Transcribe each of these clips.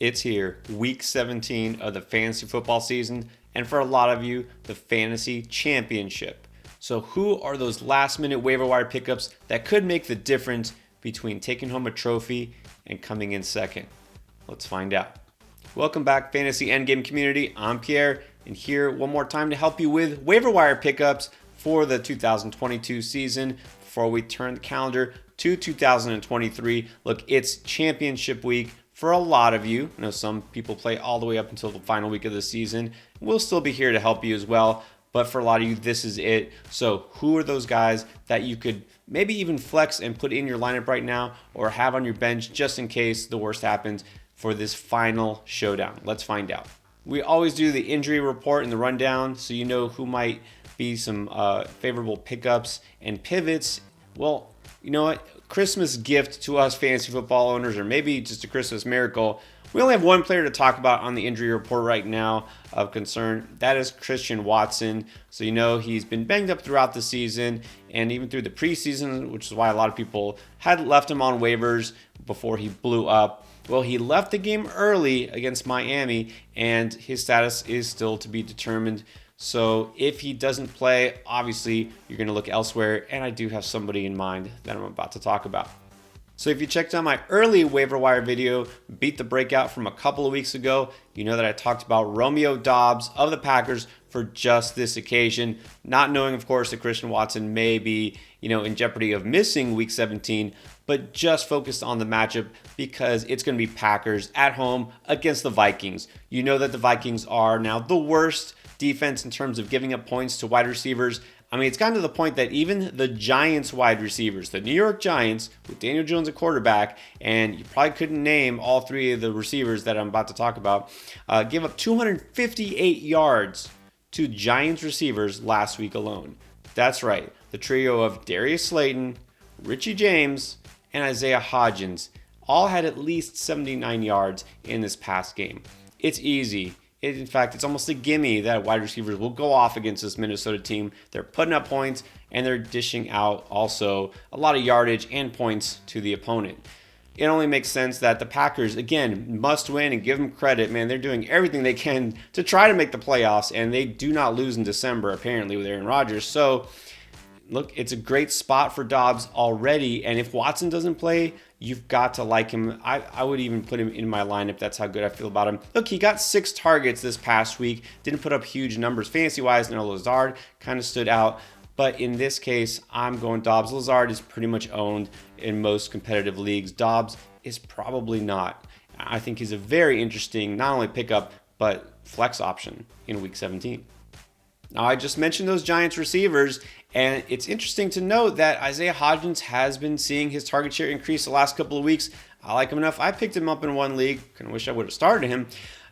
It's here, week 17 of the fantasy football season, and for a lot of you, the fantasy championship. So who are those last minute waiver wire pickups that could make the difference between taking home a trophy and coming in second? Let's find out. Welcome back, Fantasy Endgame community. I'm Pierre, and here one more time to help you with waiver wire pickups for the 2022 season before we turn the calendar to 2023. Look, it's championship week for a lot of you. I know some people play all the way up until the final week of the season. We'll still be here to help you as well, but for a lot of you, this is it. So who are those guys that you could maybe even flex and put in your lineup right now or have on your bench just in case the worst happens for this final showdown? Let's find out. We always do the injury report and the rundown so you know who might be some favorable pickups and pivots. Well, you know what? Christmas gift to us fantasy football owners, or maybe just a Christmas miracle. We only have one player to talk about on the injury report right now of concern. That is Christian Watson. So you know he's been banged up throughout the season and even through the preseason, which is why a lot of people had left him on waivers before he blew up. Well, he left the game early against Miami, and his status is still to be determined. So if he doesn't play, obviously you're going to look elsewhere, and I do have somebody in mind that I'm about to talk about. So if you checked out my early waiver wire video, Beat the Breakout from a couple of weeks ago, you know that I talked about Romeo Doubs of the Packers for just this occasion, not knowing, of course, that Christian Watson may be, in jeopardy of missing week 17, but just focused on the matchup because it's going to be Packers at home against the Vikings. You know that the Vikings are now the worst defense in terms of giving up points to wide receivers. I mean, it's gotten to the point that even the Giants wide receivers, the New York Giants, with Daniel Jones at quarterback, and you probably couldn't name all three of the receivers that I'm about to talk about, gave up 258 yards to Giants receivers last week alone. That's right. The trio of Darius Slayton, Richie James, and Isaiah Hodgins all had at least 79 yards in this past game. It's easy. In fact, it's almost a gimme that wide receivers will go off against this Minnesota team. They're putting up points, and they're dishing out also a lot of yardage and points to the opponent. It only makes sense that the Packers, again, must win, and give them credit. Man, they're doing everything they can to try to make the playoffs, and they do not lose in December, apparently, with Aaron Rodgers. So, look, it's a great spot for Doubs already, and if Watson doesn't play, you've got to like him. I would even put him in my lineup. That's how good I feel about him. Look, he got 6 targets this past week. Didn't put up huge numbers fantasy-wise. No, Lazard kind of stood out. But in this case, I'm going Doubs. Lazard is pretty much owned in most competitive leagues. Doubs is probably not. I think he's a very interesting, not only pickup, but flex option in week 17. Now, I just mentioned those Giants receivers, and it's interesting to note that Isaiah Hodgins has been seeing his target share increase the last couple of weeks. I like him enough. I picked him up in one league. Kind of wish I would have started him.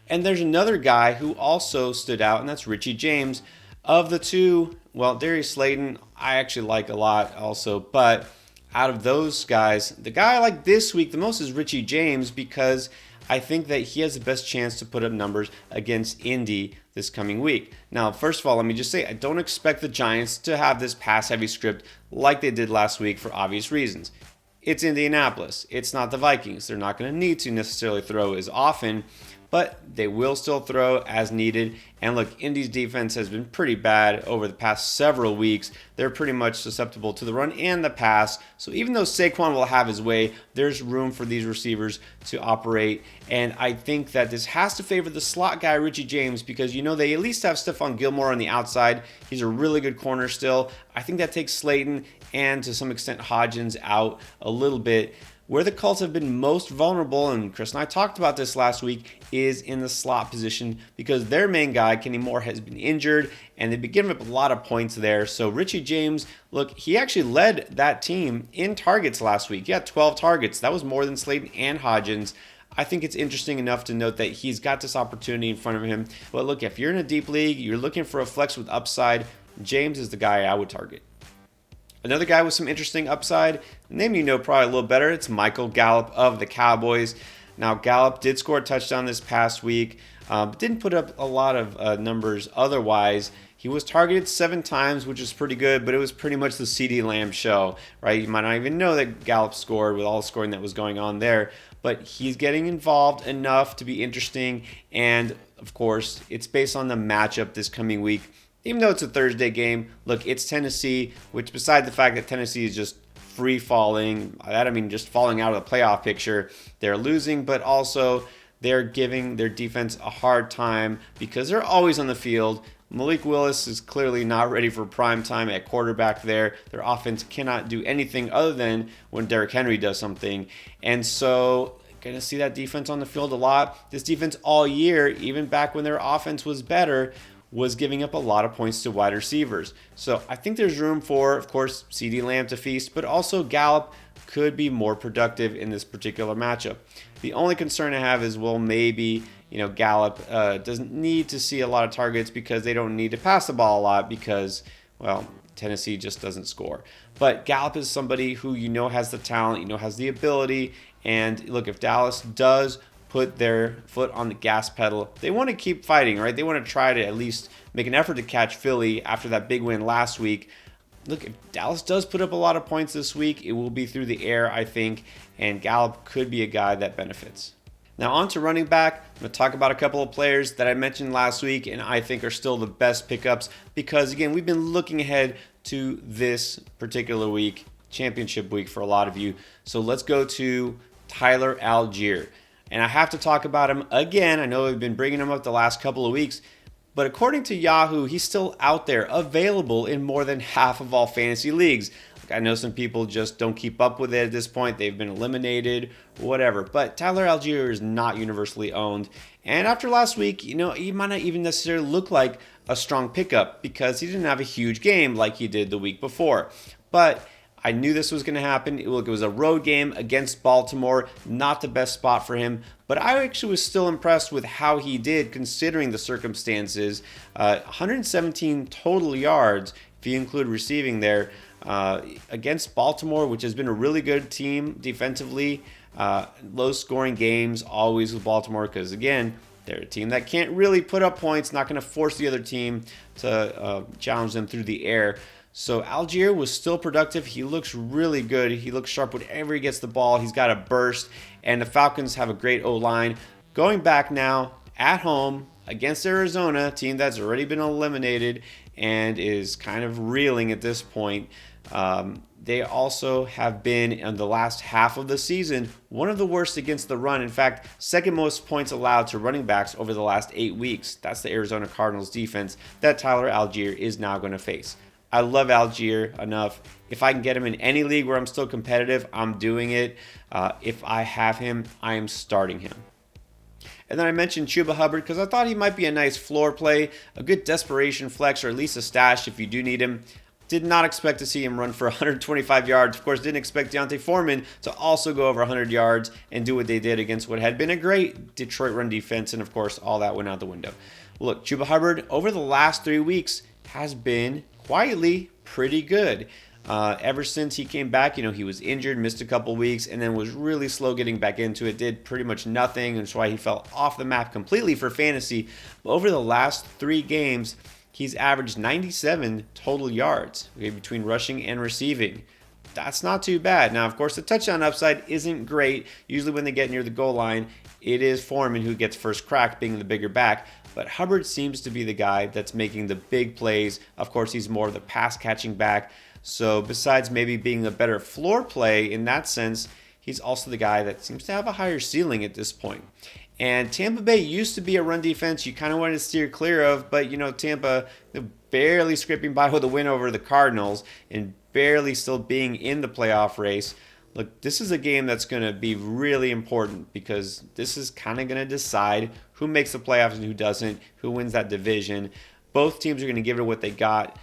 And there's another guy who also stood out, and that's Richie James. Of the two, well, Darius Slayton, I actually like a lot also, but out of those guys, the guy I like this week the most is Richie James because I think that he has the best chance to put up numbers against Indy this coming week. Now, first of all, let me just say, I don't expect the Giants to have this pass-heavy script like they did last week for obvious reasons. It's Indianapolis. It's not the Vikings. They're not going to need to necessarily throw as often, but they will still throw as needed. And look, Indy's defense has been pretty bad over the past several weeks. They're pretty much susceptible to the run and the pass. So even though Saquon will have his way, there's room for these receivers to operate. And I think that this has to favor the slot guy, Richie James, because they at least have Stephon Gilmore on the outside. He's a really good corner still. I think that takes Slayton and to some extent Hodgins out a little bit. Where the Colts have been most vulnerable, and Chris and I talked about this last week, is in the slot position because their main guy, Kenny Moore, has been injured, and they've been giving up a lot of points there. So Richie James, look, he actually led that team in targets last week. He had 12 targets. That was more than Slayton and Hodgins. I think it's interesting enough to note that he's got this opportunity in front of him. But look, if you're in a deep league, you're looking for a flex with upside, James is the guy I would target. Another guy with some interesting upside, name you know probably a little better, it's Michael Gallup of the Cowboys. Now, Gallup did score a touchdown this past week, but didn't put up a lot of numbers otherwise. He was targeted 7 times, which is pretty good, but it was pretty much the CeeDee Lamb show, right? You might not even know that Gallup scored with all the scoring that was going on there. but he's getting involved enough to be interesting. And of course, it's based on the matchup this coming week. Even though it's a Thursday game, look, it's Tennessee, which beside the fact that Tennessee is just free falling, that I mean just falling out of the playoff picture, they're losing, but also they're giving their defense a hard time because they're always on the field. Malik Willis is clearly not ready for prime time at quarterback there. Their offense cannot do anything other than when Derrick Henry does something. And so going to see that defense on the field a lot. This defense all year, even back when their offense was better, was giving up a lot of points to wide receivers. So I think there's room for, of course, CeeDee Lamb to feast, but also Gallup could be more productive in this particular matchup. The only concern I have is, well, maybe, Gallup doesn't need to see a lot of targets because they don't need to pass the ball a lot because, well, Tennessee just doesn't score. But Gallup is somebody who has the talent, has the ability. And look, if Dallas does put their foot on the gas pedal, they want to keep fighting, right? They want to try to at least make an effort to catch Philly after that big win last week. Look, if Dallas does put up a lot of points this week, it will be through the air, I think, and Gallup could be a guy that benefits. Now on to running back. I'm going to talk about a couple of players that I mentioned last week and I think are still the best pickups because, again, we've been looking ahead to this particular week, championship week for a lot of you. So let's go to Tyler Algier. And I have to talk about him again. I know I've been bringing him up the last couple of weeks, but according to Yahoo, he's still out there, available in more than half of all fantasy leagues. I know some people just don't keep up with it at this point. They've been eliminated, whatever. But Tyler Algier is not universally owned. And after last week, he might not even necessarily look like a strong pickup because he didn't have a huge game like he did the week before. But I knew this was going to happen. Look, it was a road game against Baltimore, not the best spot for him. But I actually was still impressed with how he did considering the circumstances. 117 total yards, if you include receiving there, against Baltimore, which has been a really good team defensively. Low-scoring games always with Baltimore because, again, they're a team that can't really put up points, not going to force the other team to challenge them through the air. So Algier was still productive. He looks really good. He looks sharp whenever he gets the ball. He's got a burst, and the Falcons have a great O-line. Going back now at home against Arizona, a team that's already been eliminated and is kind of reeling at this point. They also have been, in the last half of the season, one of the worst against the run. In fact, second most points allowed to running backs over the last 8 weeks. That's the Arizona Cardinals defense that Tyler Algier is now going to face. I love Algier enough. If I can get him in any league where I'm still competitive, I'm doing it. If I have him, I am starting him. And then I mentioned Chuba Hubbard because I thought he might be a nice floor play, a good desperation flex, or at least a stash if you do need him. Did not expect to see him run for 125 yards. Of course, didn't expect Deontay Foreman to also go over 100 yards and do what they did against what had been a great Detroit run defense. And of course, all that went out the window. Look, Chuba Hubbard over the last 3 weeks has been quietly pretty good. Ever since he came back, he was injured, missed a couple weeks, and then was really slow getting back into it. Did pretty much nothing, and that's why he fell off the map completely for fantasy. But over the last 3 games, he's averaged 97 total yards between rushing and receiving. That's not too bad. Now, of course, the touchdown upside isn't great. Usually when they get near the goal line, it is Foreman who gets first crack, being the bigger back. But Hubbard seems to be the guy that's making the big plays. Of course, he's more of the pass-catching back. So besides maybe being a better floor play in that sense, he's also the guy that seems to have a higher ceiling at this point. And Tampa Bay used to be a run defense you kind of wanted to steer clear of, but Tampa barely scraping by with a win over the Cardinals and barely still being in the playoff race. Look, this is a game that's going to be really important because this is kind of going to decide who makes the playoffs and who doesn't, who wins that division. Both teams are going to give it what they got.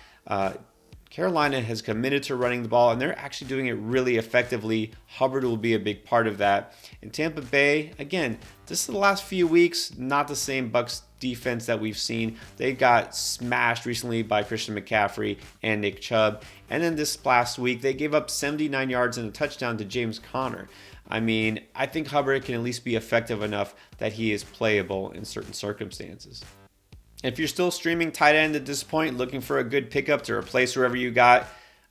Carolina has committed to running the ball, and they're actually doing it really effectively. Hubbard will be a big part of that. And Tampa Bay, again, this is the last few weeks, not the same Bucs defense that we've seen. They got smashed recently by Christian McCaffrey and Nick Chubb. And then this last week, they gave up 79 yards and a touchdown to James Conner. I mean, I think Hubbard can at least be effective enough that he is playable in certain circumstances. If you're still streaming tight end at this point, looking for a good pickup to replace whoever you got,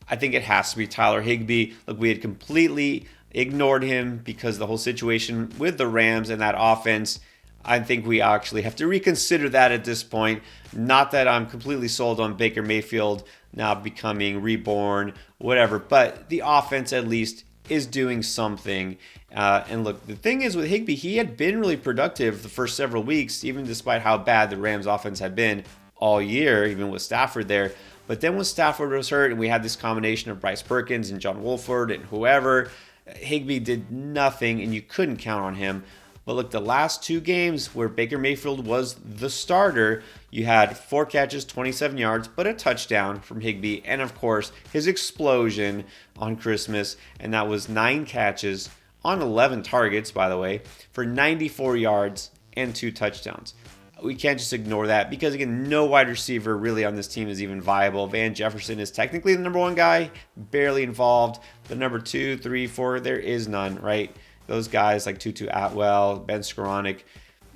I think it has to be Tyler Higbee. Look, we had completely ignored him because of the whole situation with the Rams and that offense. I think we actually have to reconsider that at this point. Not that I'm completely sold on Baker Mayfield now becoming reborn, whatever, but the offense at least is doing something. And look, the thing is with Higbee, he had been really productive the first several weeks, even despite how bad the Rams offense had been all year, even with Stafford there. But then when Stafford was hurt and we had this combination of Bryce Perkins and John Wolford and whoever, Higbee did nothing and you couldn't count on him. But look, the last 2 games where Baker Mayfield was the starter, you had 4 catches, 27 yards, but a touchdown from Higbee. And of course, his explosion on Christmas. And that was 9 catches on 11 targets, by the way, for 94 yards and 2 touchdowns. We can't just ignore that because, again, no wide receiver really on this team is even viable. Van Jefferson is technically the number 1 guy, barely involved. The number 2, 3, 4, there is none, right? Those guys like Tutu Atwell, Ben Skoranek,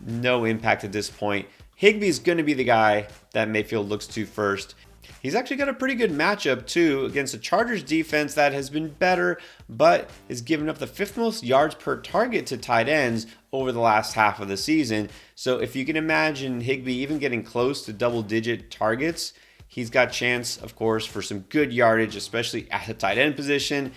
no impact at this point. Higbee is going to be the guy that Mayfield looks to first. He's actually got a pretty good matchup, too, against a Chargers defense that has been better, but has given up the 5th most yards per target to tight ends over the last half of the season. So if you can imagine Higbee even getting close to double-digit targets, he's got chance, of course, for some good yardage, especially at the tight end position,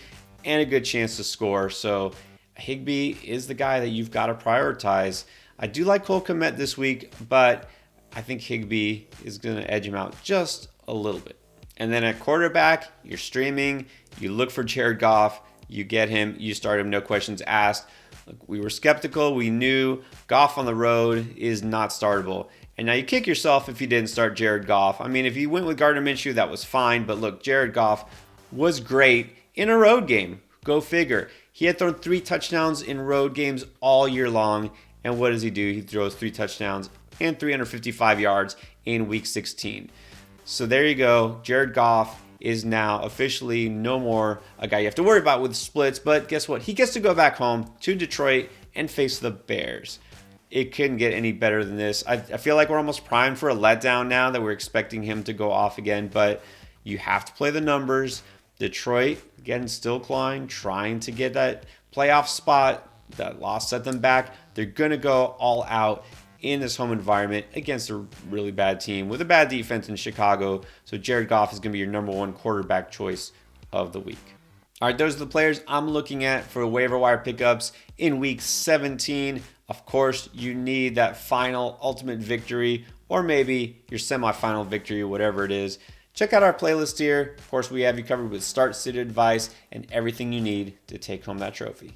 and a good chance to score. So Higbee is the guy that you've got to prioritize. I do like Cole Kmet this week, but I think Higbee is going to edge him out just a little bit. And then at quarterback, you're streaming, you look for Jared Goff, you get him, you start him, no questions asked. Look, we were skeptical. We knew Goff on the road is not startable. And now you kick yourself if you didn't start Jared Goff. I mean, if you went with Gardner Minshew, that was fine. But look, Jared Goff was great in a road game. Go figure. He had thrown 3 touchdowns in road games all year long. And what does he do? He throws 3 touchdowns and 355 yards in week 16. So there you go. Jared Goff is now officially no more a guy you have to worry about with splits. But guess what? He gets to go back home to Detroit and face the Bears. It couldn't get any better than this. I feel like we're almost primed for a letdown now that we're expecting him to go off again. But you have to play the numbers. Detroit, again, still clawing, trying to get that playoff spot. That loss set them back. They're going to go all out in this home environment against a really bad team with a bad defense in Chicago. So Jared Goff is going to be your number 1 quarterback choice of the week. All right, those are the players I'm looking at for waiver wire pickups in week 17. Of course, you need that final ultimate victory or maybe your semifinal victory, whatever it is. Check out our playlist here. Of course, we have you covered with start, sit advice, and everything you need to take home that trophy.